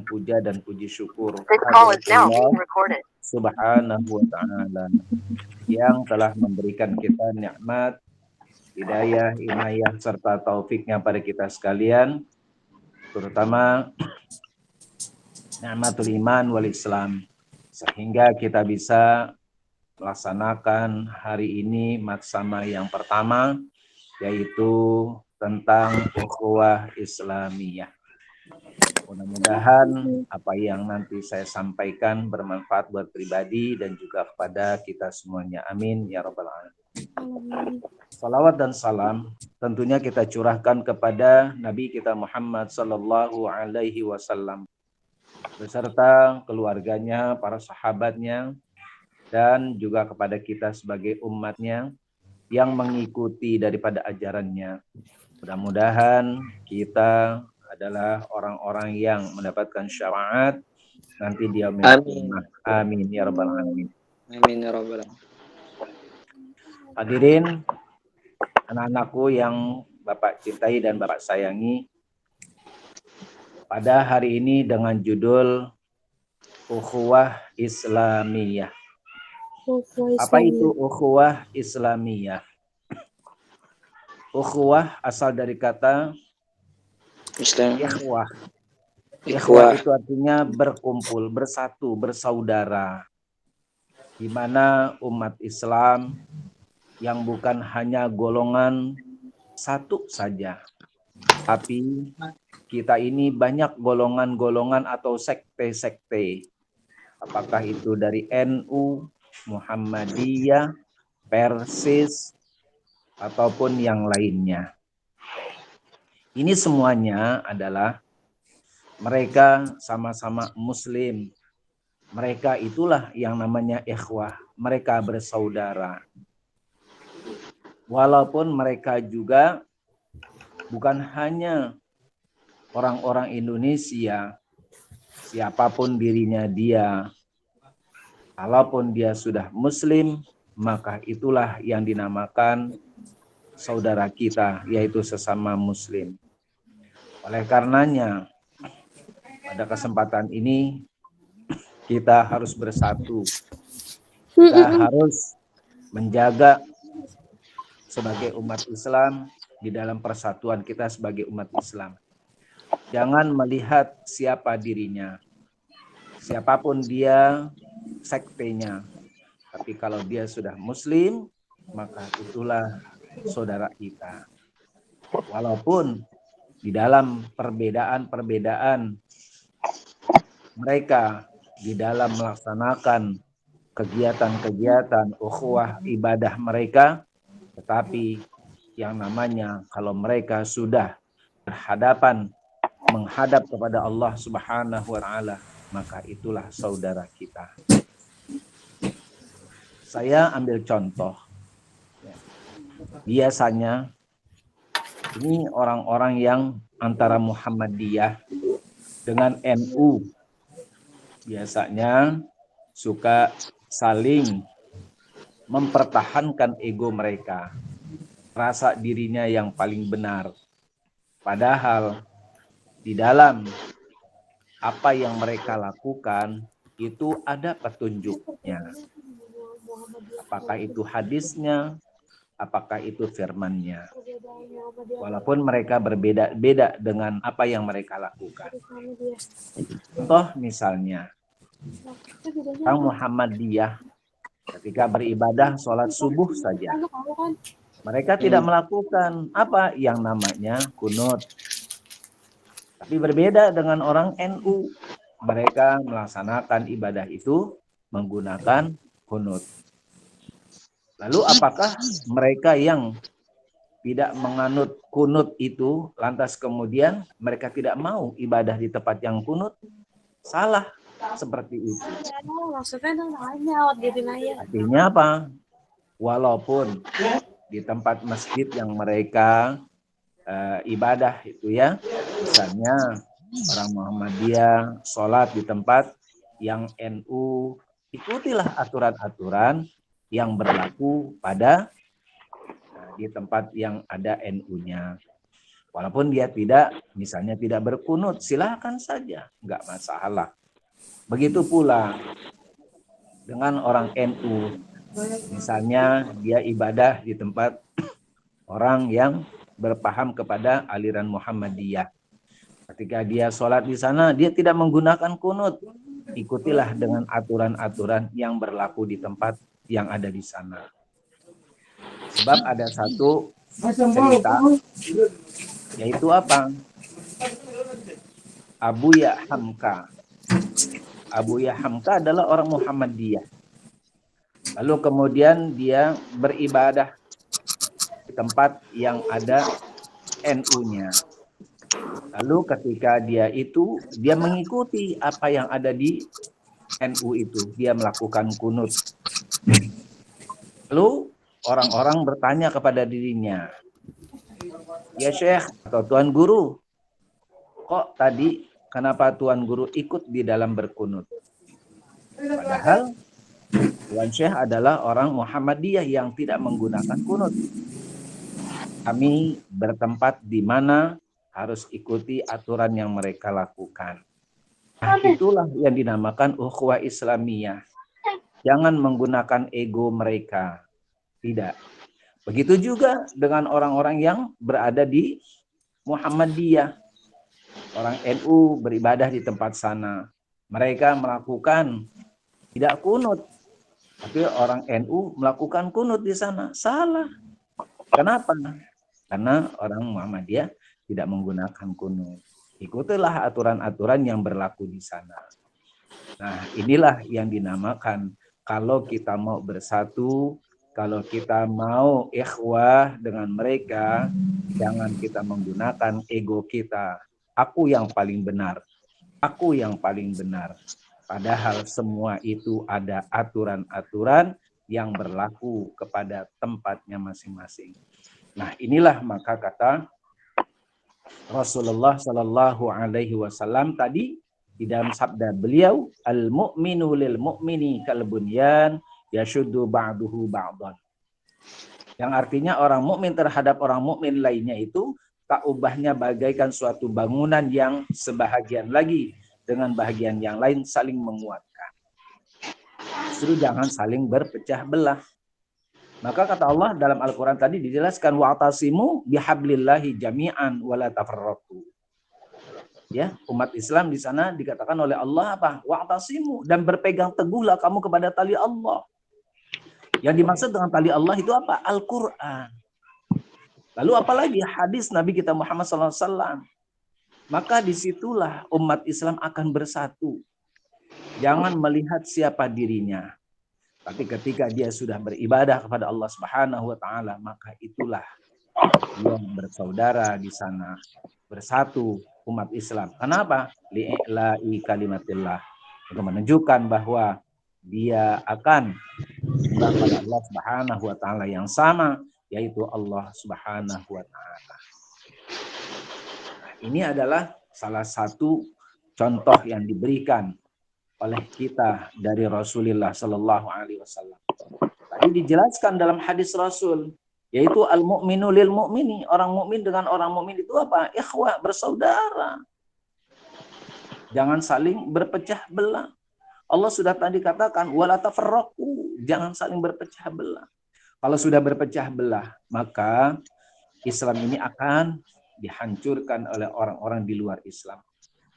segala puja dan puji syukur This call is now Allah being recorded. Subhanahu wa ta'ala yang telah memberikan kita nikmat, hidayah, inayah, serta taufiknya pada kita sekalian, terutama nikmatul iman wal Islam, sehingga kita bisa melaksanakan hari ini matsama yang pertama, yaitu tentang ukhuwah Islamiyah. Mudah-mudahan apa yang nanti saya sampaikan bermanfaat buat pribadi dan juga kepada kita semuanya. Amin ya rabbal alamin. Salawat dan salam tentunya kita curahkan kepada Nabi kita Muhammad sallallahu alaihi wasallam beserta keluarganya, para sahabatnya, dan juga kepada kita sebagai umatnya yang mengikuti daripada ajarannya. Mudah-mudahan kita adalah orang-orang yang mendapatkan syafaat nanti di yaumil qiyamah. Amin ya rabbal alamin. Amin ya rabbal alamin. Hadirin anak-anakku yang Bapak cintai dan Bapak sayangi, pada hari ini dengan judul Ukhuwah Islamiyah. Apa itu ukhuwah Islamiyah? Ukhuwah asal dari kata Islam. ikhwah. Ikhwah itu artinya berkumpul, bersatu, bersaudara. Di mana umat Islam yang bukan hanya golongan satu saja, tapi kita ini banyak golongan-golongan atau sekte-sekte. Apakah itu dari NU, Muhammadiyah, Persis, ataupun yang lainnya. Ini semuanya adalah mereka sama-sama Muslim. Mereka itulah yang namanya ikhwah. Mereka bersaudara. Walaupun mereka juga bukan hanya orang-orang Indonesia, siapapun dirinya dia, kalaupun dia sudah Muslim, maka itulah yang dinamakan saudara kita, yaitu sesama Muslim. Oleh karenanya, pada kesempatan ini kita harus bersatu. Kita harus menjaga sebagai umat Islam di dalam persatuan kita sebagai umat Islam. Jangan melihat siapa dirinya. Siapapun dia, sektenya. Tapi kalau dia sudah Muslim, maka itulah saudara kita. Walaupun di dalam perbedaan-perbedaan mereka di dalam melaksanakan kegiatan-kegiatan ukhuwah ibadah mereka, tetapi yang namanya kalau mereka sudah menghadap kepada Allah Subhanahu wa taala, maka itulah saudara kita. Saya ambil contoh. Biasanya ini orang-orang yang antara Muhammadiyah dengan NU biasanya suka saling mempertahankan ego mereka, rasa dirinya yang paling benar. Padahal di dalam apa yang mereka lakukan itu ada petunjuknya. Apakah itu hadisnya, apakah itu firman-Nya. Walaupun mereka berbeda-beda dengan apa yang mereka lakukan. Contoh misalnya, orang Muhammadiyah ketika beribadah sholat subuh saja, mereka tidak melakukan apa yang namanya kunut. Tapi berbeda dengan orang NU, mereka melaksanakan ibadah itu menggunakan kunut. Lalu apakah mereka yang tidak menganut kunut itu, lantas kemudian mereka tidak mau ibadah di tempat yang kunut? Salah seperti itu. Artinya apa? Walaupun di tempat masjid yang mereka ibadah itu ya, misalnya orang Muhammadiyah sholat di tempat yang NU, ikutilah aturan-aturan yang berlaku pada di tempat yang ada NU-nya. Walaupun dia tidak, misalnya tidak berkunut, silakan saja, nggak masalah. Begitu pula dengan orang NU, misalnya dia ibadah di tempat orang yang berpaham kepada aliran Muhammadiyah. Ketika dia sholat di sana, dia tidak menggunakan kunut. Ikutilah dengan aturan-aturan yang berlaku di tempat yang ada di sana. Sebab ada satu cerita, yaitu apa? Abuya Hamka. Abuya Hamka adalah orang Muhammadiyah. Lalu kemudian dia beribadah di tempat yang ada NU-nya. Lalu ketika dia mengikuti apa yang ada di NU itu, dia melakukan kunut. Lalu orang-orang bertanya kepada dirinya, ya Syekh atau Tuan Guru, kok tadi kenapa Tuan Guru ikut di dalam berkunut? Padahal Tuan Syekh adalah orang Muhammadiyah yang tidak menggunakan kunut. Kami bertempat di mana harus ikuti aturan yang mereka lakukan. Nah, itulah yang dinamakan ukhuwah Islamiyah. Jangan menggunakan ego mereka. Tidak. Begitu juga dengan orang-orang yang berada di Muhammadiyah. Orang NU beribadah di tempat sana. Mereka melakukan tidak kunut. Tapi orang NU melakukan kunut di sana. Salah. Kenapa? Karena orang Muhammadiyah tidak menggunakan kunut. Ikutilah aturan-aturan yang berlaku di sana. Nah, inilah yang dinamakan kalau kita mau bersatu, kalau kita mau ikhwah dengan mereka, jangan kita menggunakan ego kita. Aku yang paling benar. Aku yang paling benar. Padahal semua itu ada aturan-aturan yang berlaku kepada tempatnya masing-masing. Nah, inilah maka kata Rasulullah Shallallahu Alaihi Wasallam tadi di dalam sabda beliau, al-mu'minu lil mu'mini kal bunyan yashuddu ba'duhu ba'dan. Yang artinya orang mukmin terhadap orang mukmin lainnya itu tak ubahnya bagaikan suatu bangunan yang sebahagian lagi dengan bahagian yang lain saling menguatkan. Justru jangan saling berpecah belah. Maka kata Allah dalam Al-Quran tadi dijelaskan wa'tasimu bihablillahi jami'an wala tafarraqu. Ya, umat Islam di sana dikatakan oleh Allah apa? Wa'tasimu, dan berpegang teguhlah kamu kepada tali Allah. Yang dimaksud dengan tali Allah itu apa? Al-Quran. Lalu apalagi hadis Nabi kita Muhammad SAW. Maka disitulah umat Islam akan bersatu. Jangan melihat siapa dirinya. Tapi ketika dia sudah beribadah kepada Allah Subhanahu wa taala, maka itulah dia bersaudara di sana, bersatu umat Islam. Kenapa? Li'ila'i kalimatillah. Untuk menunjukkan bahwa dia akan kepada Allah Subhanahu wa taala yang sama, yaitu Allah Subhanahu wa taala. Ini adalah salah satu contoh yang diberikan oleh kita dari Rasulullah Sallallahu Alaihi Wasallam. Tadi dijelaskan dalam hadis Rasul, yaitu al-mu'minu lil mu'mini, orang mukmin dengan orang mukmin itu apa? Ikhwah, bersaudara. Jangan saling berpecah belah. Allah sudah tadi katakan wala tafarraqu, jangan saling berpecah belah. Kalau sudah berpecah belah, maka Islam ini akan dihancurkan oleh orang-orang di luar Islam.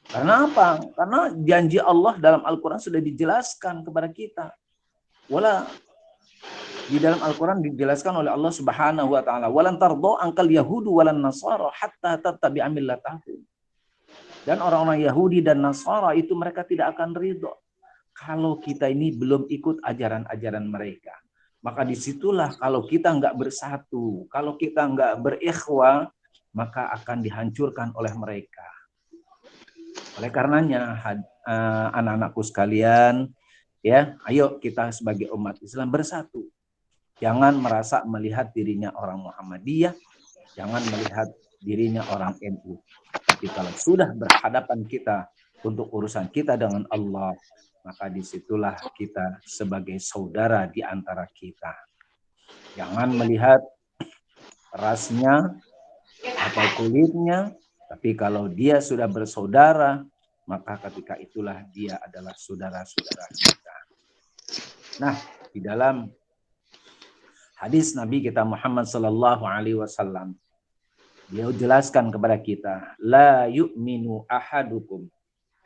Karena apa? Karena janji Allah dalam Al-Quran sudah dijelaskan kepada kita. Di dalam Al-Quran dijelaskan oleh Allah Subhanahu wa taala, "Walan tardo angkal yahudu walan nasara hatta tattabi'a millatahum." Dan orang-orang Yahudi dan Nasara itu mereka tidak akan ridho kalau kita ini belum ikut ajaran-ajaran mereka. Maka disitulah kalau kita nggak bersatu, kalau kita nggak berikhwah, maka akan dihancurkan oleh mereka. Oleh karenanya, anak-anakku sekalian, ya, ayo kita sebagai umat Islam bersatu. Jangan merasa melihat dirinya orang Muhammadiyah, jangan melihat dirinya orang NU. Tapi kalau sudah berhadapan kita untuk urusan kita dengan Allah, maka disitulah kita sebagai saudara di antara kita. Jangan melihat rasnya, atau kulitnya, tapi kalau dia sudah bersaudara, maka ketika itulah dia adalah saudara-saudara kita. Nah, di dalam hadis Nabi kita Muhammad sallallahu alaihi wasallam, beliau jelaskan kepada kita, la yu'minu ahadukum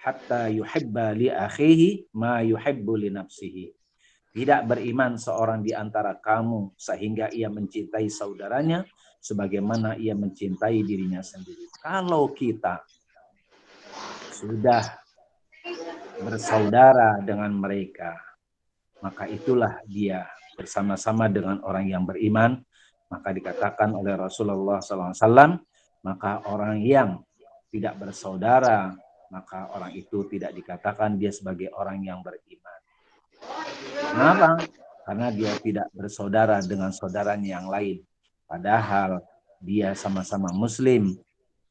hatta yuhibba li akhihi ma yuhibbu li nafsihi. Tidak beriman seorang di antara kamu sehingga ia mencintai saudaranya sebagaimana ia mencintai dirinya sendiri. Kalau kita sudah bersaudara dengan mereka, maka itulah dia bersama-sama dengan orang yang beriman. Maka dikatakan oleh Rasulullah SAW, maka orang yang tidak bersaudara, maka orang itu tidak dikatakan dia sebagai orang yang beriman. Kenapa? Karena dia tidak bersaudara dengan saudaranya yang lain. Padahal dia sama-sama muslim.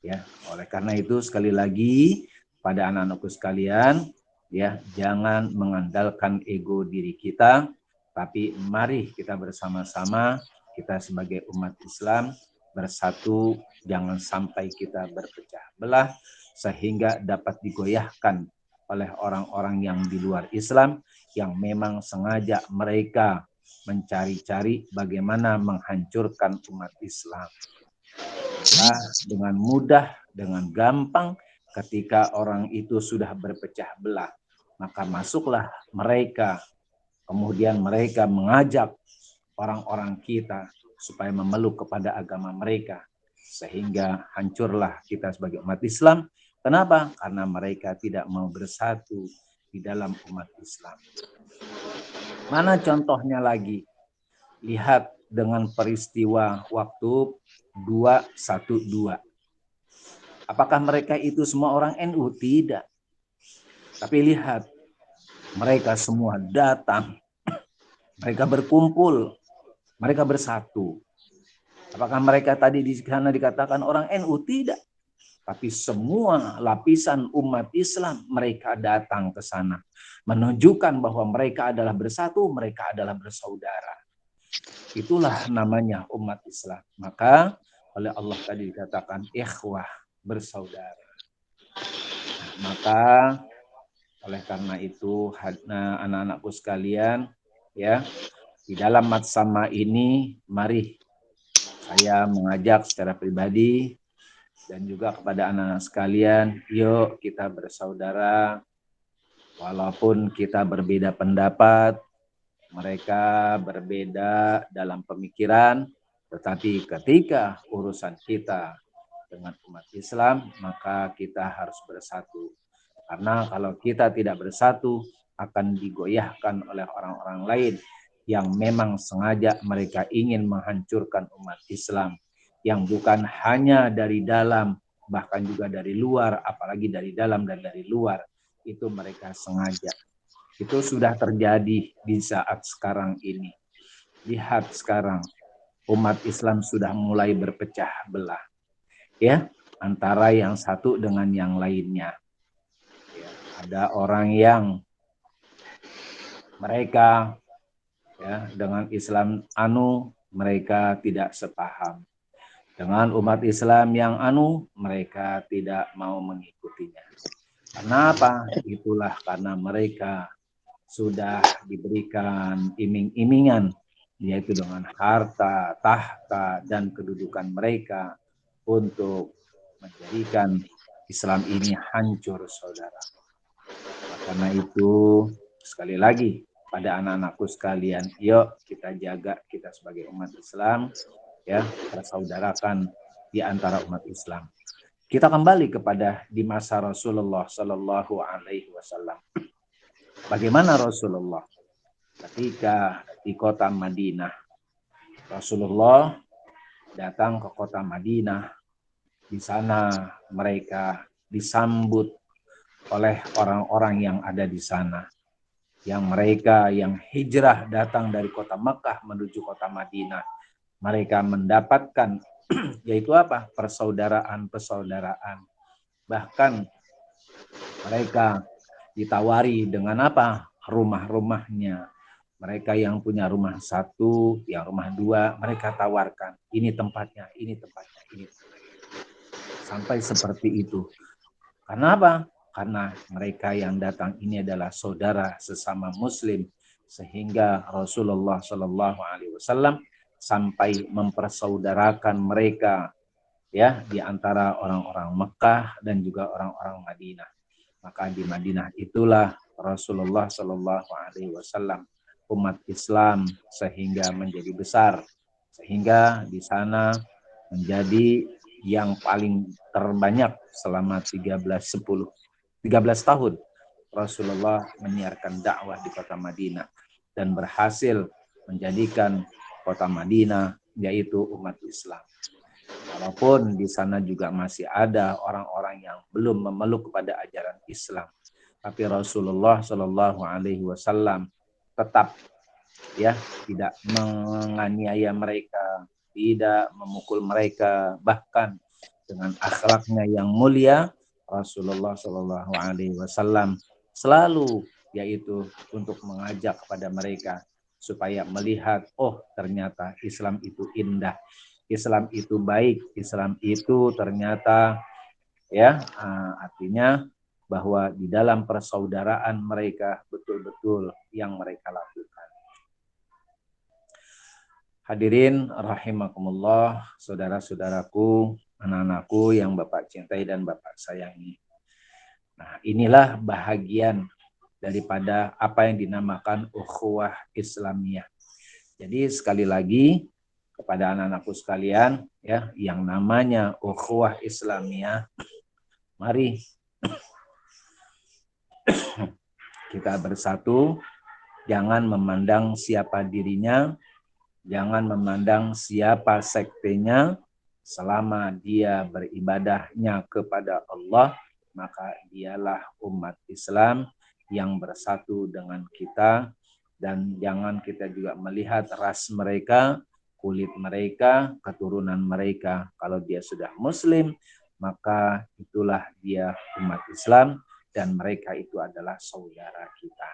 Ya, oleh karena itu sekali lagi pada anak-anakku sekalian, ya, jangan mengandalkan ego diri kita, tapi mari kita bersama-sama, kita sebagai umat Islam bersatu, jangan sampai kita berpecah belah sehingga dapat digoyahkan oleh orang-orang yang di luar Islam yang memang sengaja mereka mencari-cari bagaimana menghancurkan umat Islam. Nah, dengan mudah, dengan gampang, ketika orang itu sudah berpecah belah, maka masuklah mereka, kemudian mereka mengajak orang-orang kita supaya memeluk kepada agama mereka, sehingga hancurlah kita sebagai umat Islam. Kenapa? Karena mereka tidak mau bersatu di dalam umat Islam. Mana contohnya lagi? Lihat dengan peristiwa waktu 212. Apakah mereka itu semua orang NU? Tidak. Tapi lihat, mereka semua datang, mereka berkumpul, mereka bersatu. Apakah mereka tadi di sana dikatakan orang NU? Tidak. Tapi semua lapisan umat Islam mereka datang ke sana. Menunjukkan bahwa mereka adalah bersatu, mereka adalah bersaudara. Itulah namanya umat Islam. Maka oleh Allah tadi dikatakan ikhwah, bersaudara. Maka oleh karena itu anak-anakku sekalian, ya, di dalam matsama ini mari saya mengajak secara pribadi dan juga kepada anak-anak sekalian, yuk kita bersaudara, walaupun kita berbeda pendapat, mereka berbeda dalam pemikiran, tetapi ketika urusan kita dengan umat Islam, maka kita harus bersatu. Karena kalau kita tidak bersatu, akan digoyahkan oleh orang-orang lain yang memang sengaja mereka ingin menghancurkan umat Islam. Yang bukan hanya dari dalam, bahkan juga dari luar, apalagi dari dalam dan dari luar, itu mereka sengaja. Itu sudah terjadi di saat sekarang ini. Lihat sekarang, umat Islam sudah mulai berpecah belah, ya, antara yang satu dengan yang lainnya. Ya, ada orang yang mereka, ya, dengan Islam mereka tidak sepaham. Dengan umat Islam yang mereka tidak mau mengikutinya. Kenapa? Itulah karena mereka sudah diberikan iming-imingan, yaitu dengan harta, tahta, dan kedudukan mereka untuk menjadikan Islam ini hancur, saudara. Karena itu, sekali lagi, pada anak-anakku sekalian, yuk kita jaga kita sebagai umat Islam, ya, persaudarakan di antara umat Islam. Kita kembali kepada di masa Rasulullah Sallallahu Alaihi Wasallam. Bagaimana Rasulullah ketika di kota Madinah? Rasulullah datang ke kota Madinah. Di sana mereka disambut oleh orang-orang yang ada di sana. Yang mereka yang hijrah datang dari kota Mekah menuju kota Madinah. Mereka mendapatkan yaitu apa? Persaudaraan. Bahkan mereka ditawari dengan apa? Rumah-rumahnya. Mereka yang punya rumah satu, yang rumah dua, mereka tawarkan. Ini tempatnya, ini tempatnya, ini tempatnya. Sampai seperti itu. Karena apa? Karena mereka yang datang ini adalah saudara sesama Muslim, sehingga Rasulullah Shallallahu Alaihi Wasallam sampai mempersaudarakan mereka ya di antara orang-orang Mekah dan juga orang-orang Madinah. Maka di Madinah itulah Rasulullah Shallallahu Alaihi Wasallam umat Islam sehingga menjadi besar, sehingga di sana menjadi yang paling terbanyak selama 13 tahun Rasulullah menyiarkan dakwah di kota Madinah dan berhasil menjadikan kota Madinah yaitu umat Islam. Walaupun di sana juga masih ada orang-orang yang belum memeluk kepada ajaran Islam, tapi Rasulullah Shallallahu Alaihi Wasallam tetap ya tidak menganiaya mereka, tidak memukul mereka, bahkan dengan akhlaknya yang mulia Rasulullah Shallallahu Alaihi Wasallam selalu yaitu untuk mengajak kepada mereka supaya melihat, oh ternyata Islam itu indah, Islam itu baik, Islam itu ternyata ya artinya bahwa di dalam persaudaraan mereka betul-betul yang mereka lakukan. Hadirin rahimakumullah, saudara-saudaraku, anak-anakku yang Bapak cintai dan Bapak sayangi. Nah, inilah bahagian daripada apa yang dinamakan ukhuwah Islamiyah. Jadi sekali lagi kepada anak-anakku sekalian ya, yang namanya ukhuwah Islamiyah, mari kita bersatu, jangan memandang siapa dirinya, jangan memandang siapa sektenya, selama dia beribadahnya kepada Allah, maka dialah umat Islam yang bersatu dengan kita. Dan jangan kita juga melihat ras mereka, kulit mereka, keturunan mereka. Kalau dia sudah Muslim, maka itulah dia umat Islam dan mereka itu adalah saudara kita.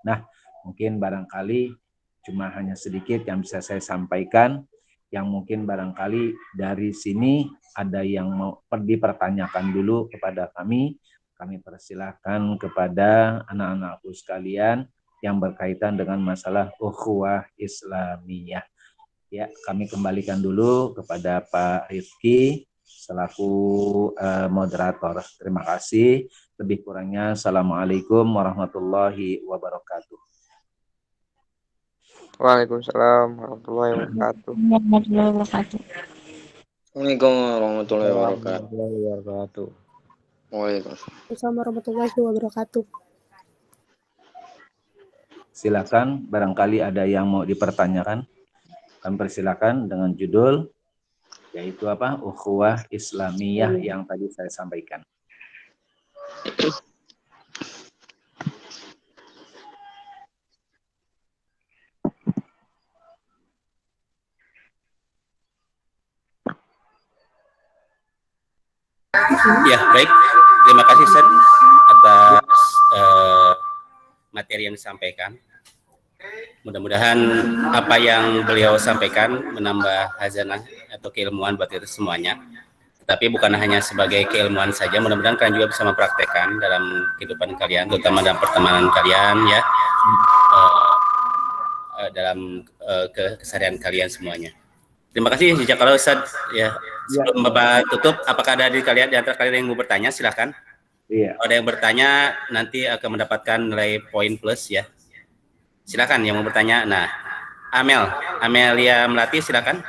Nah, mungkin barangkali cuma hanya sedikit yang bisa saya sampaikan, yang mungkin barangkali dari sini ada yang mau dipertanyakan dulu kepada kami. Kami persilahkan kepada anak-anakku sekalian yang berkaitan dengan masalah ukhuwah Islamiyah. Ya, kami kembalikan dulu kepada Pak Rifki selaku moderator. Terima kasih. Lebih kurangnya, Assalamualaikum warahmatullahi wabarakatuh. Waalaikumsalam warahmatullahi wabarakatuh. Waalaikumsalam warahmatullahi wabarakatuh. Waalaikumsalam warahmatullahi wabarakatuh. Silakan, barangkali ada yang mau dipertanyakan. Kami persilakan dengan judul yaitu apa? Ukhuwah Islamiyah yang tadi saya sampaikan. Ya, baik. Terima kasih Ustaz atas materi yang disampaikan. Mudah-mudahan apa yang beliau sampaikan menambah hazanah atau keilmuan buat kita semuanya. Tapi bukan hanya sebagai keilmuan saja, mudah-mudahan kalian juga bisa mempraktekkan dalam kehidupan kalian, terutama dalam pertemanan kalian ya, dalam keseharian kalian semuanya. Terima kasih sejak kalau Ustaz ya. Sebelum Bapak tutup, apakah ada di antara kalian yang mau bertanya? Silakan. Iya. Kalau ada yang bertanya nanti akan mendapatkan nilai poin plus ya. Silakan yang mau bertanya. Nah, Amelia Melati silakan.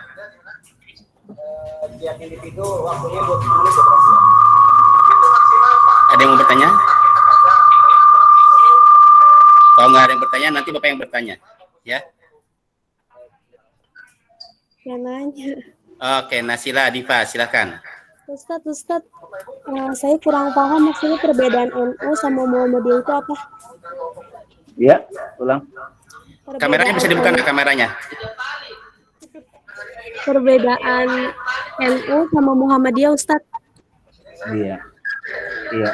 Ada yang mau bertanya? Kalau nggak ada yang bertanya, nanti Bapak yang bertanya, ya. Yang nanya. Oke, Nasila Diva, silakan. Ustadz, saya kurang paham maksudnya perbedaan NU sama Muhammadiyah itu apa? Ya, ulang. Kameranya bisa dibuka nggak kameranya? Perbedaan NU sama Muhammadiyah, Ustadz. Iya. Iya.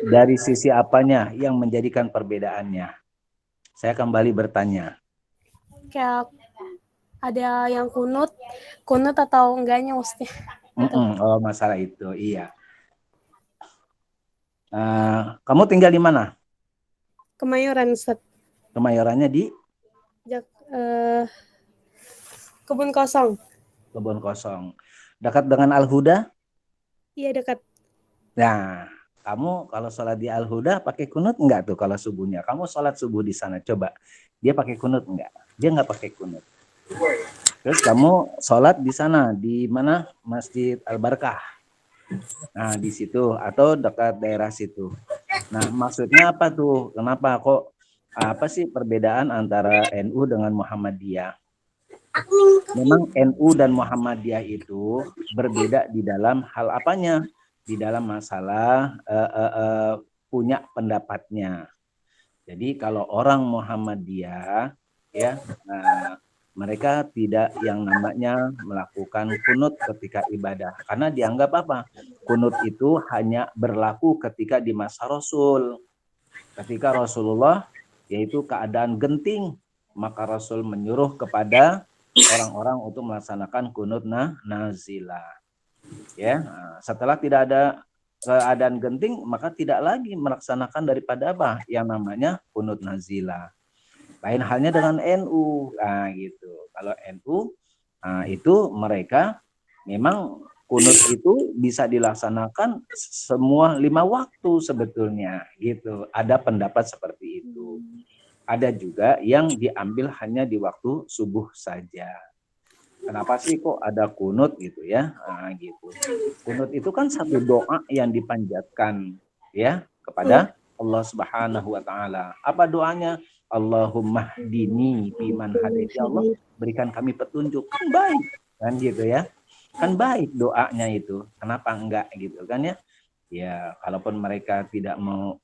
Dari sisi apanya yang menjadikan perbedaannya? Saya kembali bertanya. Kayak ada yang kunut atau enggaknya, Ustadz? Oh, masalah itu, iya. Kamu tinggal di mana? Kemayoran, Ustaz. Kemayorannya di? Kebun Kosong. Kebun Kosong. Dekat dengan Al-Huda? Iya, dekat. Nah, kamu kalau sholat di Al-Huda pakai kunut enggak tuh kalau subuhnya? Kamu sholat subuh di sana, coba. Dia pakai kunut enggak? Dia enggak pakai kunut. Terus kamu sholat di sana, di mana? Masjid Al-Barkah. Nah, di situ atau dekat daerah situ. Nah, maksudnya apa tuh? Kenapa kok apa sih perbedaan antara NU dengan Muhammadiyah? Memang NU dan Muhammadiyah itu berbeda di dalam hal apanya? Di dalam masalah punya pendapatnya. Jadi kalau orang Muhammadiyah ya, mereka tidak yang namanya melakukan kunut ketika ibadah. Karena dianggap apa? Kunut itu hanya berlaku ketika di masa Rasul. Ketika Rasulullah yaitu keadaan genting, maka Rasul menyuruh kepada orang-orang untuk melaksanakan kunut nazilah. Ya, setelah tidak ada keadaan genting, maka tidak lagi melaksanakan daripada apa? Yang namanya kunut nazilah. Lain halnya dengan NU, nah gitu. Kalau NU, itu mereka memang kunut itu bisa dilaksanakan semua 5 waktu sebetulnya, gitu. Ada pendapat seperti itu. Ada juga yang diambil hanya di waktu subuh saja. Kenapa sih kok ada kunut gitu ya? Gitu. Kunut itu kan satu doa yang dipanjatkan ya kepada Allah Subhanahu wa taala. Apa doanya? Allahumma hdini fiman hadait. Ya Allah, berikan kami petunjuk. Kan baik. Kan gitu ya. Kan baik doanya itu. Kenapa enggak gitu kan ya? Ya, kalaupun mereka tidak mau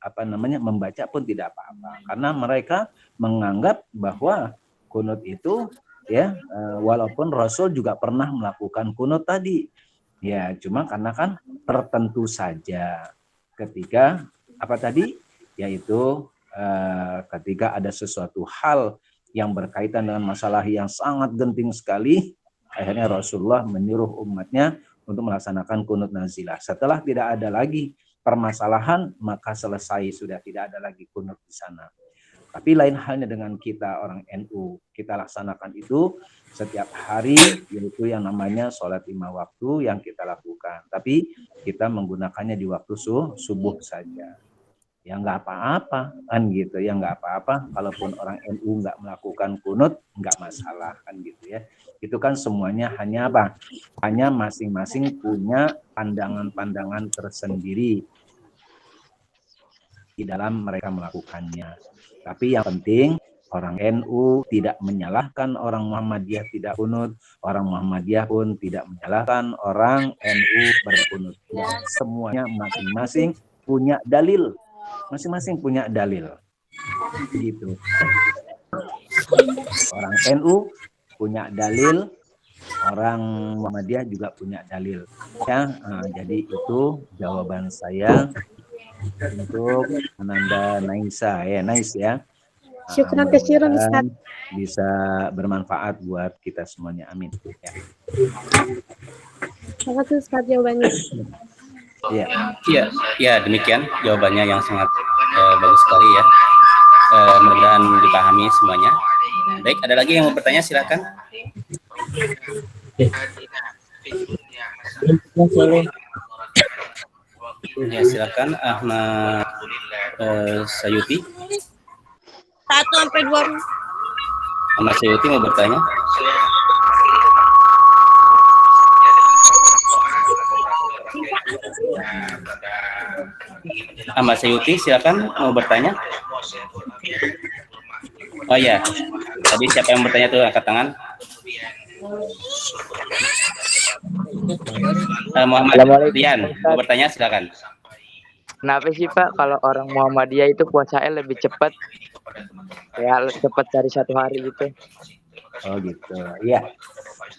membaca pun tidak apa-apa. Karena mereka menganggap bahwa kunut itu ya, walaupun Rasul juga pernah melakukan kunut tadi. Ya, cuma karena kan tertentu saja. Ketika apa tadi? Yaitu ketika ada sesuatu hal yang berkaitan dengan masalah yang sangat genting sekali, akhirnya Rasulullah menyuruh umatnya untuk melaksanakan kunut nazilah. Setelah tidak ada lagi permasalahan, maka selesai, sudah tidak ada lagi kunut di sana. Tapi lain halnya dengan kita orang NU, kita laksanakan itu setiap hari, yaitu yang namanya sholat 5 waktu yang kita lakukan. Tapi kita menggunakannya di waktu subuh saja. Ya nggak apa-apa kan gitu, ya nggak apa-apa. Kalaupun orang NU nggak melakukan kunut, nggak masalah kan gitu ya. Itu kan semuanya hanya apa? Hanya masing-masing punya pandangan-pandangan tersendiri di dalam mereka melakukannya. Tapi yang penting orang NU tidak menyalahkan orang Muhammadiyah tidak kunut, orang Muhammadiyah pun tidak menyalahkan orang NU berkunut. Ya, semuanya masing-masing punya dalil. Masing-masing punya dalil. Gitu. Orang NU punya dalil, orang Muhammadiyah juga punya dalil. Ya, jadi itu jawaban saya untuk Ananda Naisa ya, nice ya. Syukran kasiran Ustaz. Bisa bermanfaat buat kita semuanya. Amin. Ya. Terima kasih Ustaz jawabannya. Ya, demikian jawabannya yang sangat bagus sekali ya. Mudah-mudahan dipahami semuanya. Baik, ada lagi yang mau bertanya, silakan. Ya, silakan Ahmad Sayuti. 1-2. Ahmad Sayuti mau bertanya. Ahmad Sayuti, silakan mau bertanya. Oh ya, tadi siapa yang bertanya tuh, angkat tangan. Muhammad Rian mau bertanya, silakan. Kenapa sih Pak kalau orang Muhammadiyah itu puasanya lebih cepat? Ya cepat dari 1 hari gitu. Oh gitu. Iya.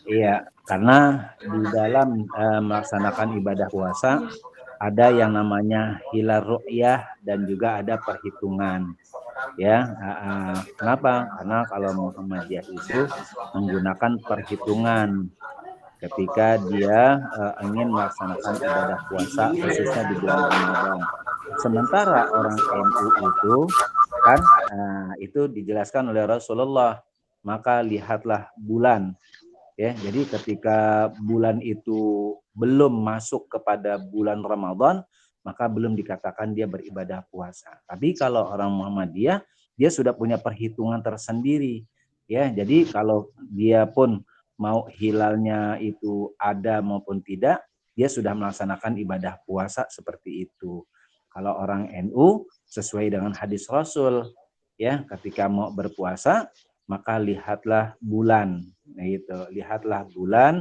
Iya, karena di dalam melaksanakan ibadah puasa ada yang namanya hilal ru'yah dan juga ada perhitungan. Ya, kenapa? Karena kalau Muhammadiyah itu menggunakan perhitungan. ketika dia ingin melaksanakan ibadah puasa khususnya di bulan Ramadan. Sementara orang NU itu kan itu dijelaskan oleh Rasulullah, maka lihatlah bulan ya. Jadi ketika bulan itu belum masuk kepada bulan Ramadan, maka belum dikatakan dia beribadah puasa. Tapi kalau orang Muhammadiyah, dia sudah punya perhitungan tersendiri ya. Jadi kalau dia pun mau hilalnya itu ada maupun tidak, dia sudah melaksanakan ibadah puasa seperti itu. Kalau orang NU sesuai dengan hadis Rasul ya, ketika mau berpuasa maka lihatlah bulan. Nah, itu lihatlah bulan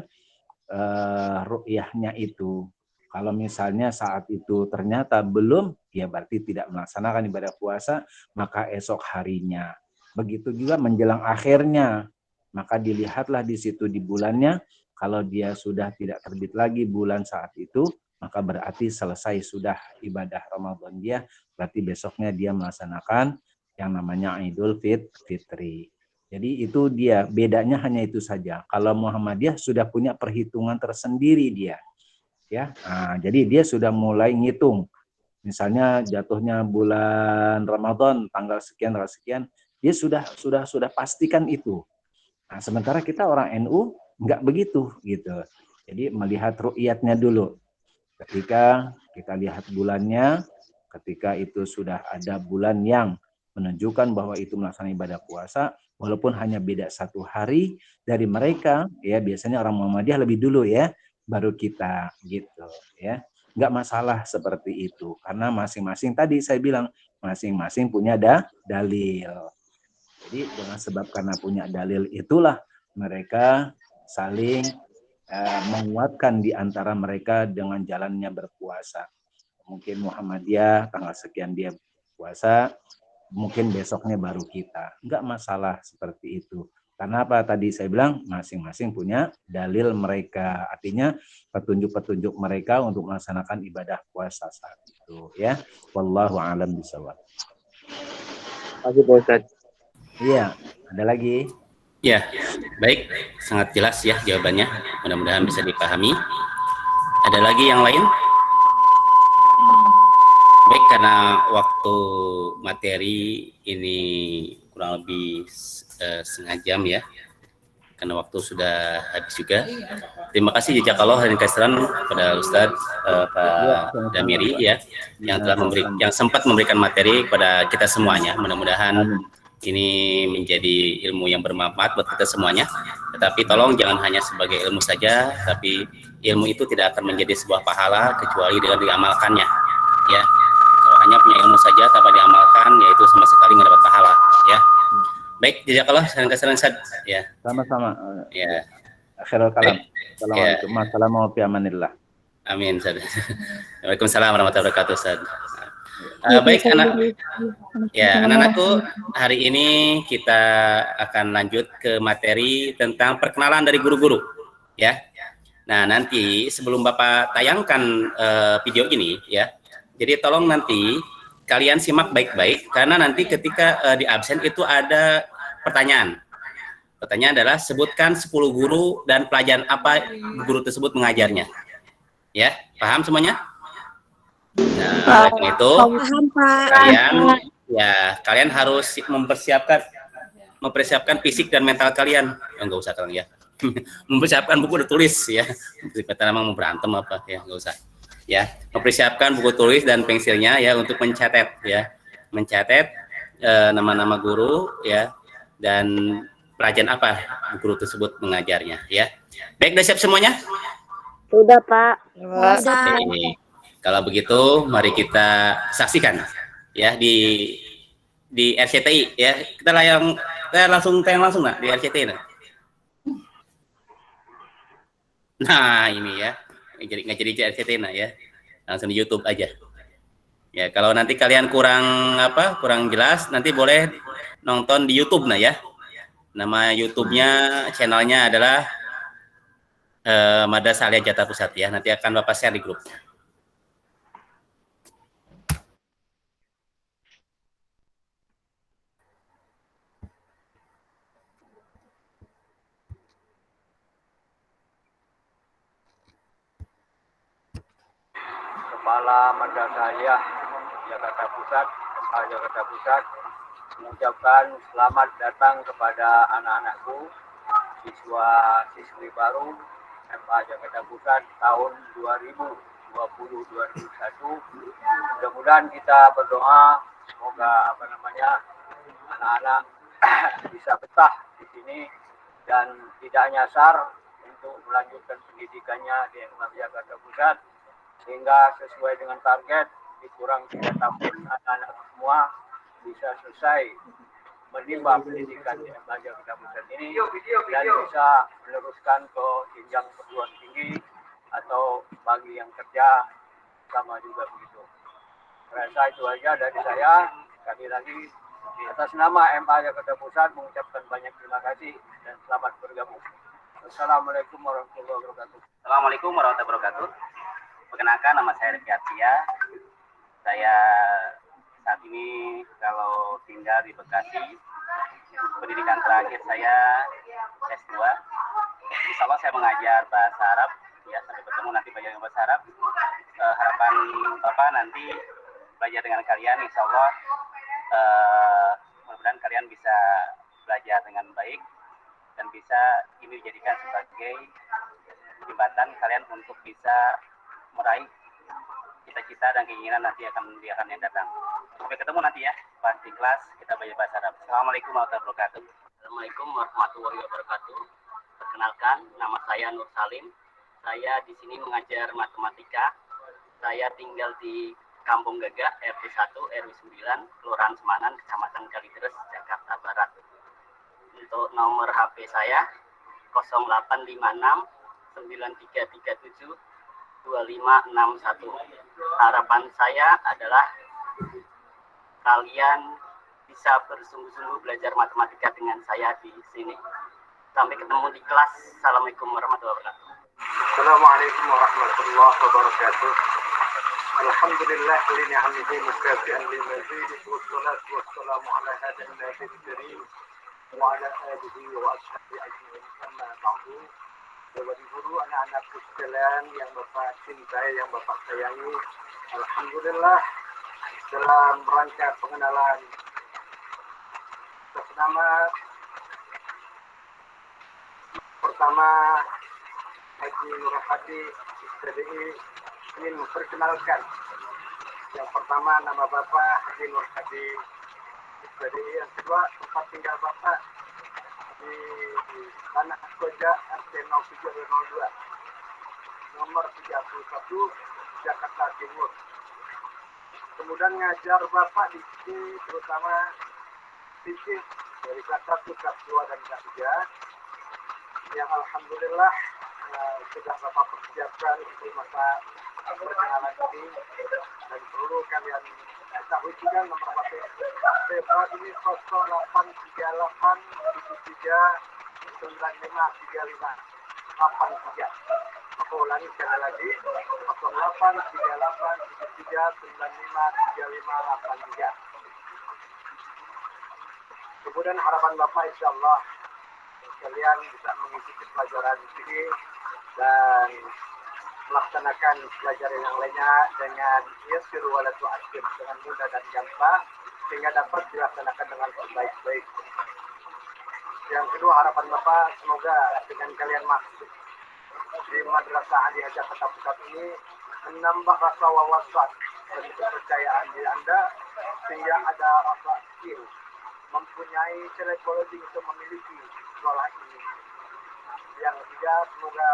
ru'yahnya itu. Kalau misalnya saat itu ternyata belum, ya berarti tidak melaksanakan ibadah puasa, maka esok harinya. Begitu juga menjelang akhirnya, maka dilihatlah di situ di bulannya. Kalau dia sudah tidak terbit lagi bulan saat itu, maka berarti selesai sudah ibadah Ramadan dia, berarti besoknya dia melaksanakan yang namanya Idul Fitri. Jadi itu dia, bedanya hanya itu saja. Kalau Muhammadiyah sudah punya perhitungan tersendiri dia. Ya. Nah, jadi dia sudah mulai ngitung. Misalnya jatuhnya bulan Ramadan tanggal sekian, dia sudah pastikan itu. Nah, sementara kita orang NU nggak begitu gitu. Jadi melihat ru'yatnya dulu. Ketika kita lihat bulannya, ketika itu sudah ada bulan yang menunjukkan bahwa itu melaksanakan ibadah puasa, walaupun hanya beda 1 hari dari mereka, ya biasanya orang Muhammadiyah lebih dulu ya, baru kita gitu ya. Nggak masalah seperti itu, karena masing-masing tadi saya bilang, masing-masing punya dalil. Jadi dengan sebab karena punya dalil itulah mereka saling menguatkan di antara mereka dengan jalannya berpuasa. Mungkin Muhammadiyah tanggal sekian dia puasa, mungkin besoknya baru kita. Enggak masalah seperti itu. Karena apa tadi saya bilang masing-masing punya dalil mereka. Artinya petunjuk-petunjuk mereka untuk melaksanakan ibadah puasa saat itu ya. Wallahu a'lam bishawab. Makasih Pak Ustadz. Iya, ada lagi? Ya, baik, sangat jelas ya jawabannya. Mudah-mudahan bisa dipahami. Ada lagi yang lain? Baik, karena waktu materi ini kurang lebih setengah jam ya, karena waktu sudah habis juga. Terima kasih jazakallah dan kasran kepada Ustadz Pak Damiri ya, yang telah yang sempat memberikan materi kepada kita semuanya. Mudah-mudahan ini menjadi ilmu yang bermanfaat buat kita semuanya. Tetapi tolong jangan hanya sebagai ilmu saja, tapi ilmu itu tidak akan menjadi sebuah pahala kecuali dengan diamalkannya. Ya, kalau hanya punya ilmu saja tanpa diamalkan, yaitu sama sekali nggak dapat pahala. Ya, baik, jazakallah dan kasran ya. Sama-sama. Ya. Akhirul kalam. Assalamualaikum. Assalamualaikum warahmatullahi wabarakatuh. Amin. Waalaikumsalam warahmatullahi wabarakatuh. Baik anak-anakku, hari ini kita akan lanjut ke materi tentang perkenalan dari guru-guru ya. Nah, nanti sebelum Bapak tayangkan video ini ya, jadi tolong nanti kalian simak baik-baik karena nanti ketika di absen itu ada pertanyaan. Pertanyaan adalah sebutkan 10 guru dan pelajaran apa guru tersebut mengajarnya. Ya, paham semuanya? Nah, oleh itu kalian harus mempersiapkan fisik dan mental kalian. Enggak usah kalian ya. Mempersiapkan buku tulis ya. Kita memang mau berantem apa ya, enggak usah. Ya, mempersiapkan buku tulis dan pensilnya ya untuk mencatat ya. Mencatat nama-nama guru ya dan pelajaran apa guru tersebut mengajarnya ya. Baik, sudah siap semuanya? Sudah, Pak. Oke. Kalau begitu, mari kita saksikan ya di RCTI ya. Kita langsung tayang langsung di RCTI. Nah, ini ya. Nggak jadi RCTI ya. Langsung di YouTube aja. Ya, kalau nanti kalian kurang jelas, nanti boleh nonton di YouTube ya. Nama YouTube-nya, channelnya adalah Madrasah Aliyah Jakarta Pusat ya. Nanti akan Bapak share di grup. Kepala Madrasah Jakarta Pusat, Jakarta Pusat, mengucapkan selamat datang kepada anak-anakku, siswa-siswi baru MA Jakarta Pusat tahun 2020-2021. Mudah-mudahan kita berdoa semoga anak-anak bisa betah di sini dan tidak nyasar untuk melanjutkan pendidikannya di MA Jakarta Pusat sehingga sesuai dengan target dikurang 3 tahun anak-anak semua bisa selesai menimba pendidikan di MA Jakarta Pusat ini dan bisa meneruskan ke jenjang perguruan tinggi atau bagi yang kerja sama juga begitu. Rasa itu aja dari saya. Sekali lagi atas nama MA Jakarta Pusat mengucapkan banyak terima kasih dan selamat bergabung. Assalamualaikum warahmatullahi wabarakatuh. Assalamualaikum warahmatullahi wabarakatuh. Perkenalkan, nama saya Rifki Artia. Saya saat ini kalau tinggal di Bekasi. Pendidikan terakhir saya S2. Insya Allah saya mengajar bahasa Arab. Ya, sampai bertemu nanti belajar bahasa Arab. Harapan Bapak nanti belajar dengan kalian. Insya Allah mudah-mudahan kalian bisa belajar dengan baik dan bisa ini dijadikan sebagai jembatan kalian untuk bisa meraih cita-cita dan keinginan nanti akan yang datang. Sampai ketemu nanti ya, pas di kelas kita belajar bahasa Arab. Assalamualaikum warahmatullahi wabarakatuh. Assalamualaikum warahmatullahi wabarakatuh. Perkenalkan, nama saya Nur Salim. Saya di sini mengajar matematika. Saya tinggal di Kampung Gagak, RT 1, RW 9, Kelurahan Semanan, Kecamatan Kalideres, Jakarta Barat. Untuk nomor HP saya 0856 9337 2561. Harapan saya adalah kalian bisa bersungguh-sungguh belajar matematika dengan saya di sini. Sampai ketemu di kelas. Assalamualaikum warahmatullahi wabarakatuh. Assalamualaikum warahmatullahi wabarakatuh. Alhamdulillah li ni'amihi mukafi'an lil mazid wassalatu wassalamu ala hadin nabiyil karim wa ala alihi wa ashabihi ajma'in. Amma ba'du. Bapak Guru, anak-anakku sekalian yang Bapak cintai, yang Bapak sayangi, alhamdulillah dalam rangka pengenalan atas nama pertama Haji Nur Hadi SPDI ingin memperkenalkan yang pertama nama Bapak Haji Nur Hadi SPDI, yang kedua tempat tinggal Bapak di Tanah Koja RT 0302 nomor 31 Jakarta Timur. Kemudian ngajar Bapak di sini terutama fisik dari kelas 1, kelas 2 dan kelas 3 yang alhamdulillah sudah Bapak persiapkan untuk masa perkenalan ini dan perlu kalian ketahui juga nomor HP Bapak ini 0838 73 95 35 83. Aku ulangi sekali lagi 0838 73 95 35 83. Kemudian harapan Bapak insyaallah kalian bisa mengikuti pelajaran di sini dan melaksanakan pelajaran yang lainnya dengan yasir wa la tu'assir, dengan mudah dan gampang sehingga dapat dilaksanakan dengan baik-baik. Yang kedua harapan Bapak semoga dengan kalian masuk di Madrasah Aliyah Jakarta Pusat ini menambah rasa wawasan dan kepercayaan di Anda sehingga ada rasa skill mempunyai psikologi untuk memiliki sekolah ini. Yang ketiga semoga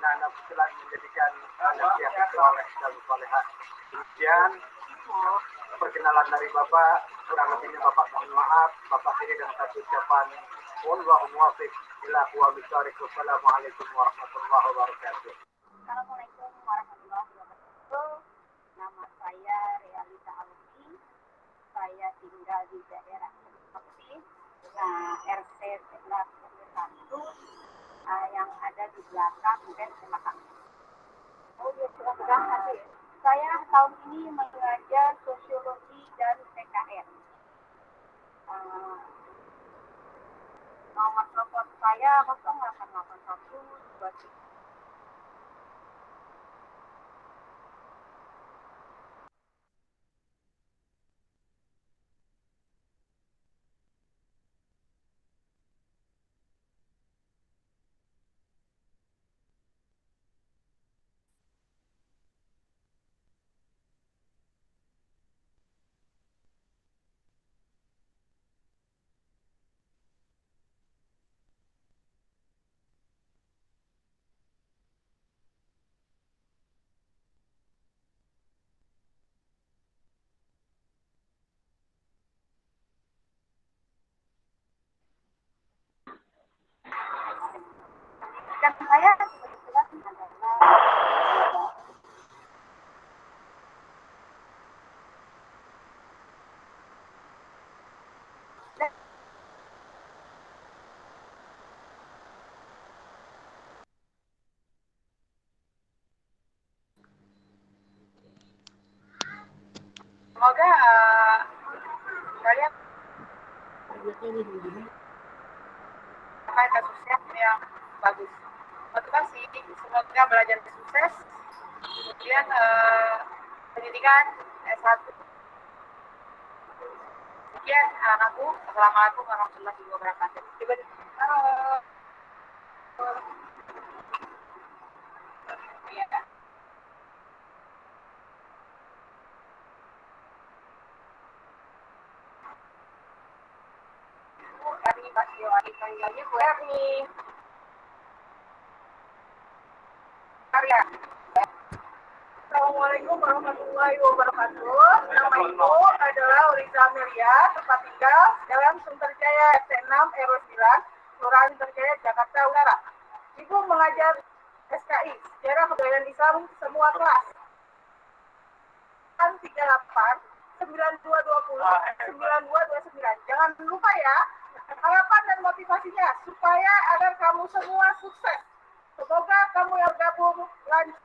anak-anak sekalian menjadikan anak yang soleh dan solehat. Demikian perkenalan dari Bapak, kurang lebihnya Bapak mohon maaf. Bapak ini dengan satu ucapan wallahu muwaffiq ila aqwamit thariq. Wassalamualaikum warahmatullahi wabarakatuh. Assalamualaikum warahmatullahi wabarakatuh. Nama saya Realita Alfi. Saya tinggal di daerah Bekasi, RT 11 yang ada di belakang dan Semakang. Oh ya, silakan hadir. Saya tahun ini mengajar sosiologi dan PKN. Nomor telepon saya 0881 23 semoga kalian kasusnya yang bagus. Motivasi, semoga belajar sukses. Kemudian pendidikan S1. Sekian aku. Assalamualaikum warahmatullahi wabarakatuh. Halo. Iya. Dari Mas Yohani panggilnya Bu Erni. Karya. Assalamualaikum warahmatullahi wabarakatuh. Nama Ibu adalah Uliza Amelia, tempat tinggal Jalan Sunterjaya RT 6 RW 9, Kelurahan Sunterjaya, Jakarta Utara. Ibu mengajar SKI, Sejarah Kebudayaan Islam semua kelas. 38 9220 9229. Jangan lupa ya, harapan dan motivasinya supaya agar kamu semua sukses. Semoga kamu yang gabung lanjut.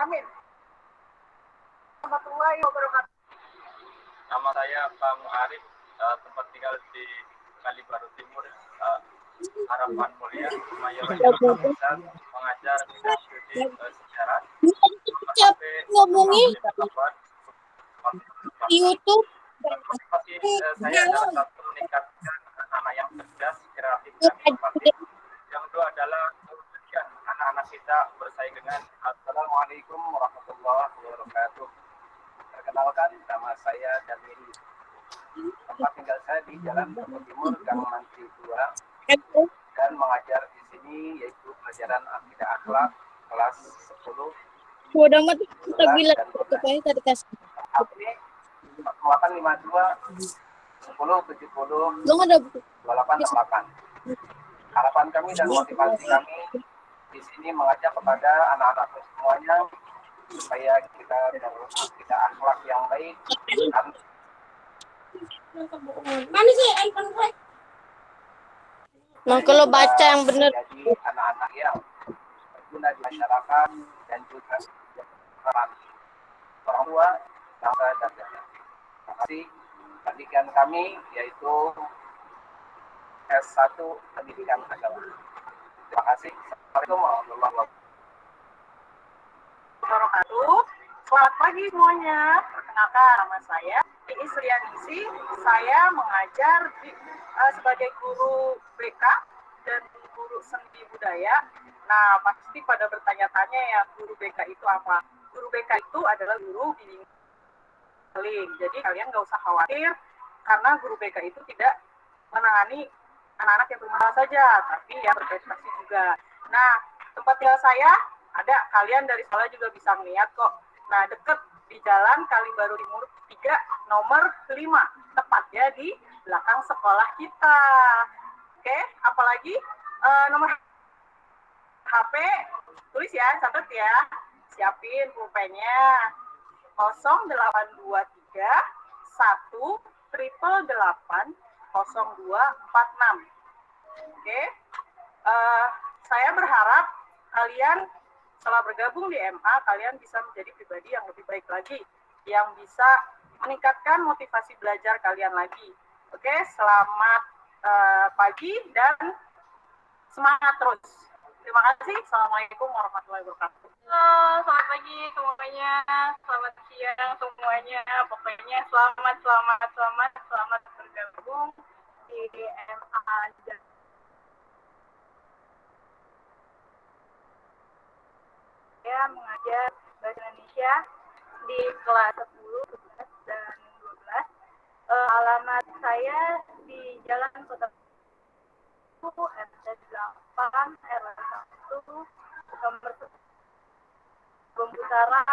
Amin. Warahmatullahi wabarakatuh. Nama saya Pak Muharif, tempat tinggal di Kalibaru Timur. Harapan mulia, mayoritas bisa mengajar bidang studi sejarah. Ngomongin di YouTube. Motivasi saya adalah satu, meningkatkan anak-anak yang cerdas, kreatif, dan inovatif. Yang kedua adalah menjadikan anak-anak kita bersaing dengan. Assalamualaikum warahmatullahi wabarakatuh. Perkenalkan, nama saya Damiri. Tempat tinggal saya di Jalan Timur Timur, Gang Mantri 2, dan mengajar di sini yaitu pelajaran akidah akhlak kelas 10. Bodoh amat kita bilang supaya tadi kasih. HP muatan 52 10 70 Lo nggak ada buku. 2868. Harapan kami dan motivasi kami di sini mengajak kepada anak-anak semuanya supaya kita berakhidah akhlak yang baik dan Mana sih handphone gue? Nah, kalau baca yang benar. jadi anak-anak yang berguna di masyarakat dan juga peran orang tua, bangsa dan negara. Terima kasih. Pendidikan kami yaitu S1 Pendidikan Agama. Terima kasih. Assalamualaikum warahmatullahi Wabarakatuh. Selamat pagi semuanya. Perkenalkan, nama saya Iis Rianisi. Saya mengajar sebagai guru BK dan guru seni budaya. Nah, pasti pada bertanya-tanya ya, guru BK itu apa? Guru BK itu adalah guru bimbingan. Jadi kalian nggak usah khawatir karena guru BK itu tidak menangani anak-anak yang bermasalah saja, tapi yang berprestasi juga. Nah, tempat tinggal saya ada, kalian dari sekolah juga bisa melihat kok. Nah, deket di Jalan Kalibaru Timur 3 nomor 5, tepatnya di belakang sekolah kita. Oke, apalagi nomor HP, tulis ya, catat ya, siapin pulpennya. 0823 1 888 0246. Oke, saya berharap kalian setelah bergabung di MA, kalian bisa menjadi pribadi yang lebih baik lagi, yang bisa meningkatkan motivasi belajar kalian lagi. Oke, selamat pagi dan semangat terus. Terima kasih. Assalamualaikum warahmatullahi wabarakatuh. Halo, selamat pagi semuanya. Selamat siang semuanya. Pokoknya selamat bergabung di MA. Saya mengajar bahasa Indonesia di kelas 10, 11, dan 12. Alamat saya di Jalan Kota RT 8 RW 1 nomor 1 Utara,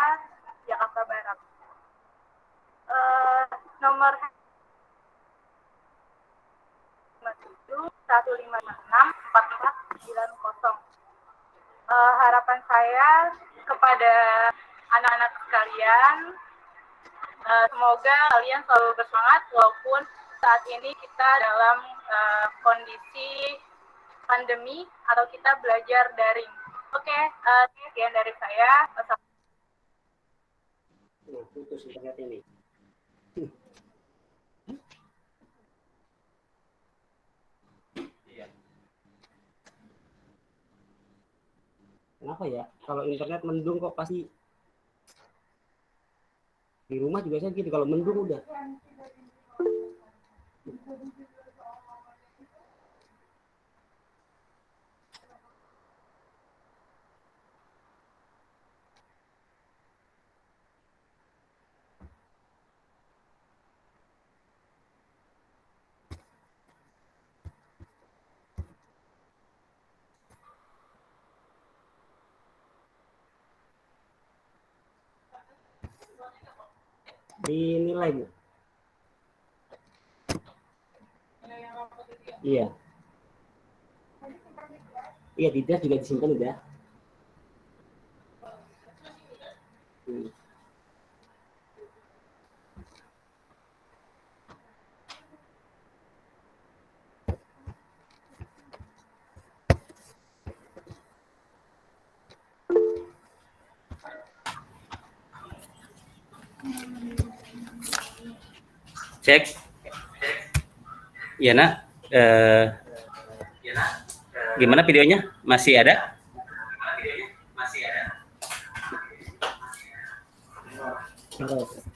Jakarta Barat. Nomor 156 4490. Harapan saya kepada anak-anak sekalian, semoga kalian selalu bersemangat walaupun saat ini kita dalam kondisi pandemi atau kita belajar daring. Oke, sekian dari saya. putus internet ini. Kenapa ya? Kalau internet mendung kok pasti di rumah juga saya gitu. Kalau mendung udah. Dinilai, Bu. Iya. Iya, tidak juga disimpan udah. Cek. Iya, Nak. Gimana videonya? Masih ada?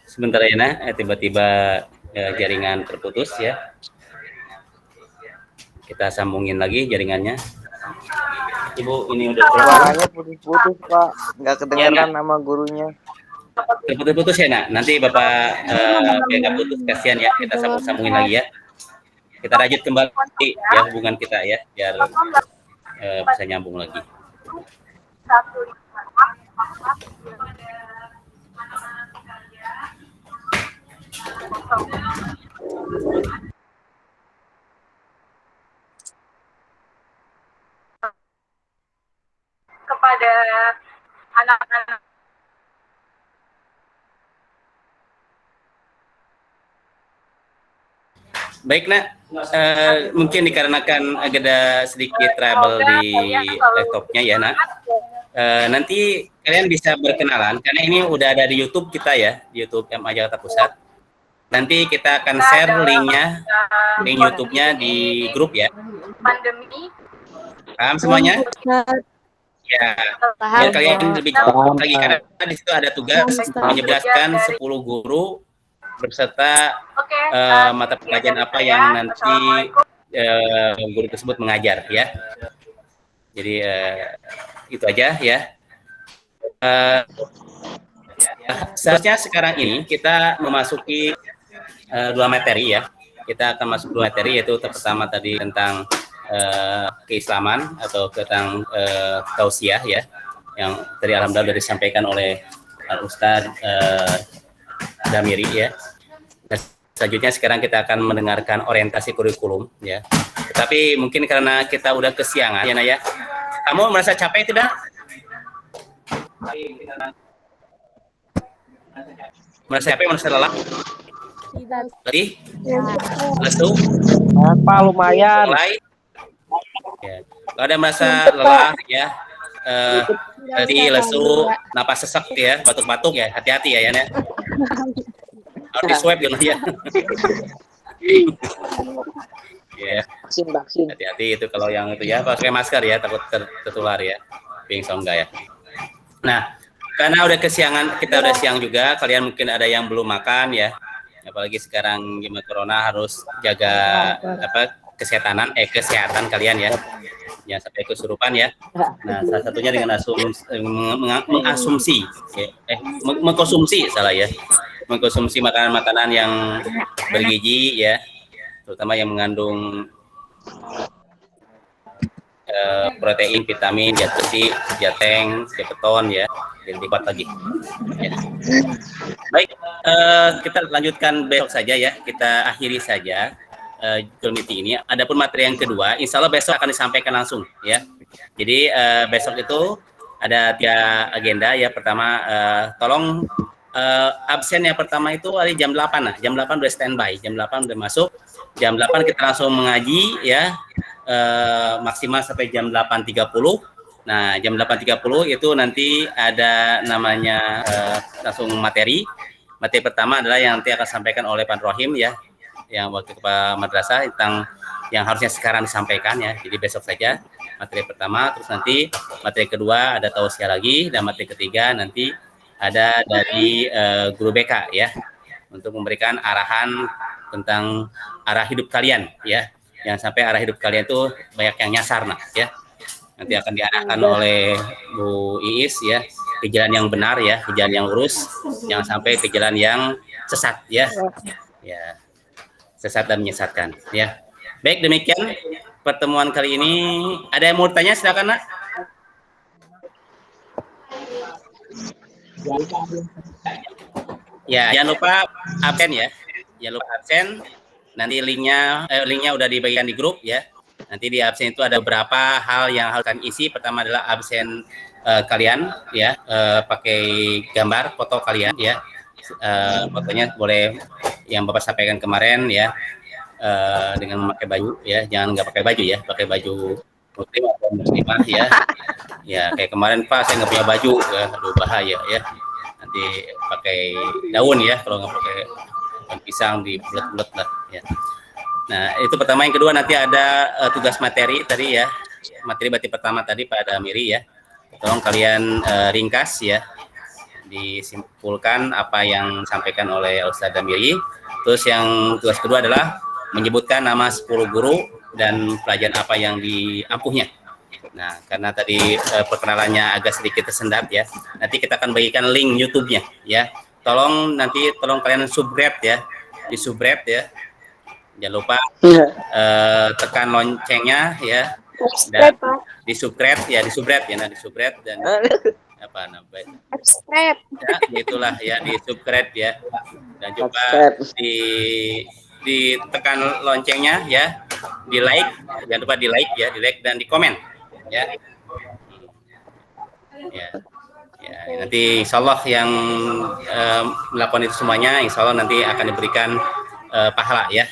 Sebentar ya, Nak. Tiba-tiba jaringan terputus ya. Kita sambungin lagi jaringannya. Ibu, ini udah Suaranya putus-putus, Pak. Nggak kedengaran nama gurunya. terputus ya, Nak. Nanti Bapak biar nggak putus, kasihan ya. Kita sambungin lagi ya. Kita rajut kembali ya hubungan kita ya, biar bisa nyambung lagi. Kepada anak-anak Baik, Nak. Mungkin dikarenakan ada sedikit trouble di laptopnya ya, Nak. Nanti kalian bisa berkenalan karena ini udah ada di YouTube kita ya, di YouTube MA Jakarta Pusat. Nanti kita akan share linknya, link YouTube-nya di grup ya. pandemi. Paham semuanya? Ya, biar kalian lebih cepat lagi karena di situ ada tugas menjelaskan 10 guru berserta mata pelajaran apa yang nanti guru tersebut mengajar ya. Jadi itu aja ya. Seharusnya sekarang ini kita memasuki 2 materi ya. Kita akan masuk 2 materi, yaitu pertama tadi tentang keislaman atau tentang tausiah ya, yang tadi alhamdulillah sudah disampaikan oleh Ustadz Damiri ya. Dan selanjutnya sekarang kita akan mendengarkan orientasi kurikulum ya. Tetapi mungkin karena kita udah kesiangan ya, Naya. Kamu merasa capek tidak? Merasa capek, merasa lelah? Tadi? Lesu? Apa lumayan? Mulai? Ya. Kalau ada merasa lelah ya, tadi lesu, napas sesak ya, batuk-batuk ya, hati-hati ya, ya. Harus di swab gitu ya. Ya. Vaksin. Hati-hati itu kalau yang itu ya, pakai masker ya, takut tertular ya. Pingsan enggak ya. Nah, karena udah kesiangan, kita udah siang juga, kalian mungkin ada yang belum makan ya. Apalagi sekarang gimana corona harus jaga kesehatan kalian ya. Jangan sampai kesurupan ya. Nah, salah satunya dengan mengasumsi ya. Mengkonsumsi salah ya. Mengkonsumsi makanan-makanan yang bergizi ya, terutama yang mengandung protein, vitamin, zat besi, jateng, keton ya, jadi kuat lagi. Ya. Baik, kita lanjutkan besok saja ya, kita akhiri saja community ini. Adapun materi yang kedua, insya Allah besok akan disampaikan langsung ya. Jadi besok itu ada 3 agenda ya. Pertama, tolong absen yang pertama itu hari jam 8 nah. Jam 8 udah standby, jam 8 udah masuk. Jam 8 kita langsung mengaji ya. Maksimal sampai jam 8.30. Nah, jam 8.30 itu nanti ada namanya langsung materi. Materi pertama adalah yang nanti akan disampaikan oleh Pak Rohim ya, yang waktu kepala madrasah tentang yang harusnya sekarang disampaikan ya. Jadi besok saja materi pertama, terus nanti materi kedua ada tausiah lagi, dan materi ketiga nanti ada dari guru BK ya, untuk memberikan arahan tentang arah hidup kalian ya. Yang sampai arah hidup kalian itu banyak yang nyasar nah ya. Nanti akan diarahkan oleh Bu Iis ya, ke jalan yang benar ya, ke jalan yang lurus, jangan sampai ke jalan yang sesat ya. Ya. Sesat dan menyesatkan ya. Baik, demikian pertemuan kali ini. Ada yang mau bertanya, silakan nak. Ya, jangan lupa absen ya. Jangan lupa absen. Nanti linknya udah dibagikan di grup ya. Nanti di absen itu ada beberapa hal yang harus kalian isi. Pertama adalah absen kalian ya, pakai gambar foto kalian ya. Fotonya boleh yang Bapak sampaikan kemarin ya, dengan memakai baju ya, jangan nggak pakai baju ya, pakai baju muslim atau muslimah ya. Ya kayak kemarin Pak, saya nggak punya baju ya, aduh bahaya ya. Nanti pakai daun ya, kalau nggak pakai pisang di bulat-bulat lah ya. Nah itu pertama. Yang kedua nanti ada tugas materi tadi ya, materi berarti pertama tadi pada Miri ya, tolong kalian ringkas ya, disimpulkan apa yang disampaikan oleh Ustaz Damiri. Terus yang tugas kedua adalah menyebutkan nama 10 guru dan pelajaran apa yang diampuhnya. Nah, karena tadi perkenalannya agak sedikit tersendat ya, nanti kita akan bagikan link YouTube-nya ya. Tolong kalian subscribe ya, di subscribe ya. Jangan lupa tekan loncengnya ya. Dan di subscribe ya, nah di subscribe dan apa namanya? Subscribe. Ya, itulah ya, di subscribe ya. Dan coba ditekan loncengnya ya, di like, jangan lupa di like ya, di like dan di komen ya. Ya, nanti insya Allah yang melakukan itu semuanya, insya Allah nanti akan diberikan pahala ya.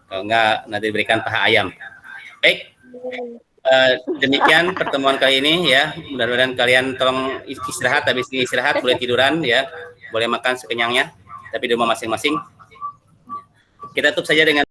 Kalau enggak nanti diberikan paha ayam. Baik, demikian pertemuan kali ini ya. Mudah-mudahan kalian tolong istirahat, habis ini istirahat boleh tiduran ya, boleh makan sekenyangnya, tapi di rumah masing-masing. Kita tutup saja dengan